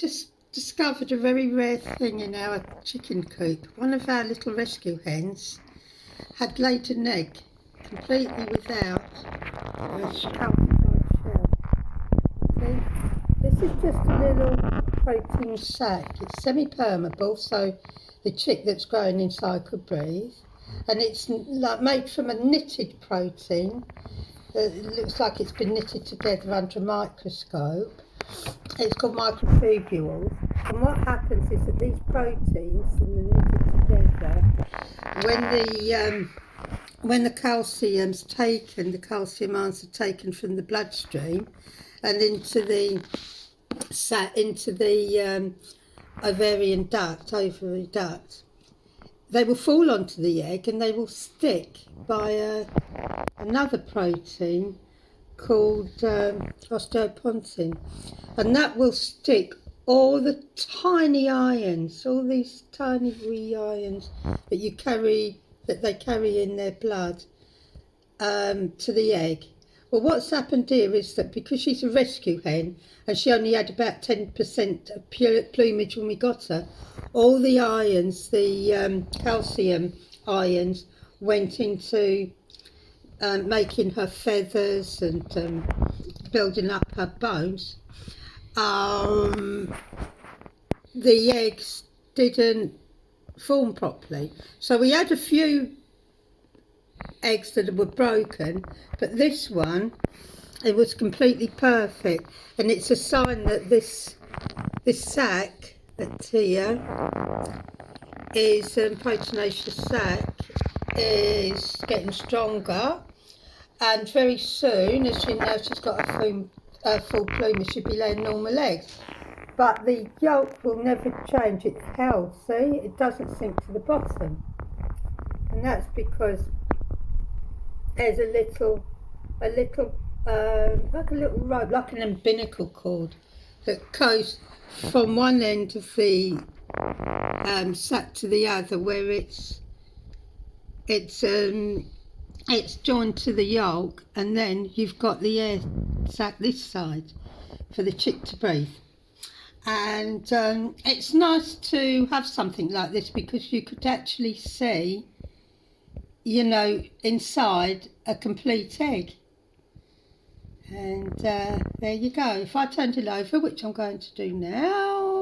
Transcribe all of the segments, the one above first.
just discovered a very rare thing in our chicken coop. One of our little rescue hens had laid an egg completely without a calcified shell. See? This is just a little protein sac. It's semi-permeable, so the chick that's growing inside could breathe. And it's like made from a knitted protein. It looks like it's been knitted together under a microscope. It's called microtubules, and what happens is that these proteins, when they're knitted together, when the calcium's taken, the calcium ions are taken from the bloodstream and into the ovarian duct, ovary duct, they will fall onto the egg and they will stick by another protein called osteopontin, and that will stick all the tiny ions, all these tiny wee ions that they carry in their blood to the egg. Well, what's happened here is that because she's a rescue hen and she only had about 10% of plumage when we got her, all the ions, the calcium ions, went into making her feathers and building up her bones. The eggs didn't form properly. So we had a few eggs that were broken, but this one, it was completely perfect, and it's a sign that this sac that's here is proteinaceous sac is getting stronger, and very soon, as she knows she's got a full plumage, she'll be laying normal eggs. But the yolk will never change its health. See, it doesn't sink to the bottom, and that's because there's a little like a little rope, like an umbilical cord, that goes from one end of the sac to the other, where it's joined to the yolk, and then you've got the air sac this side for the chick to breathe. And it's nice to have something like this because you could actually see, you know, inside a complete egg. And there you go. If I turned it over, which I'm going to do now,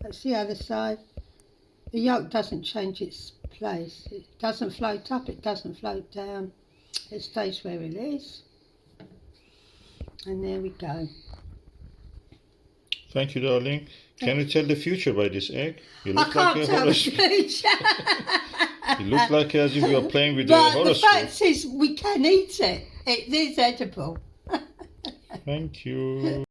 that's the other side. The yolk doesn't change its place. It doesn't float up, it doesn't float down. It stays where it is. And there we go. Thank you, darling. Can you tell the future by this egg? You I can't tell the future. You look like as if you are playing with the But horoscope. the fact is, we can eat it. It is edible. Thank you.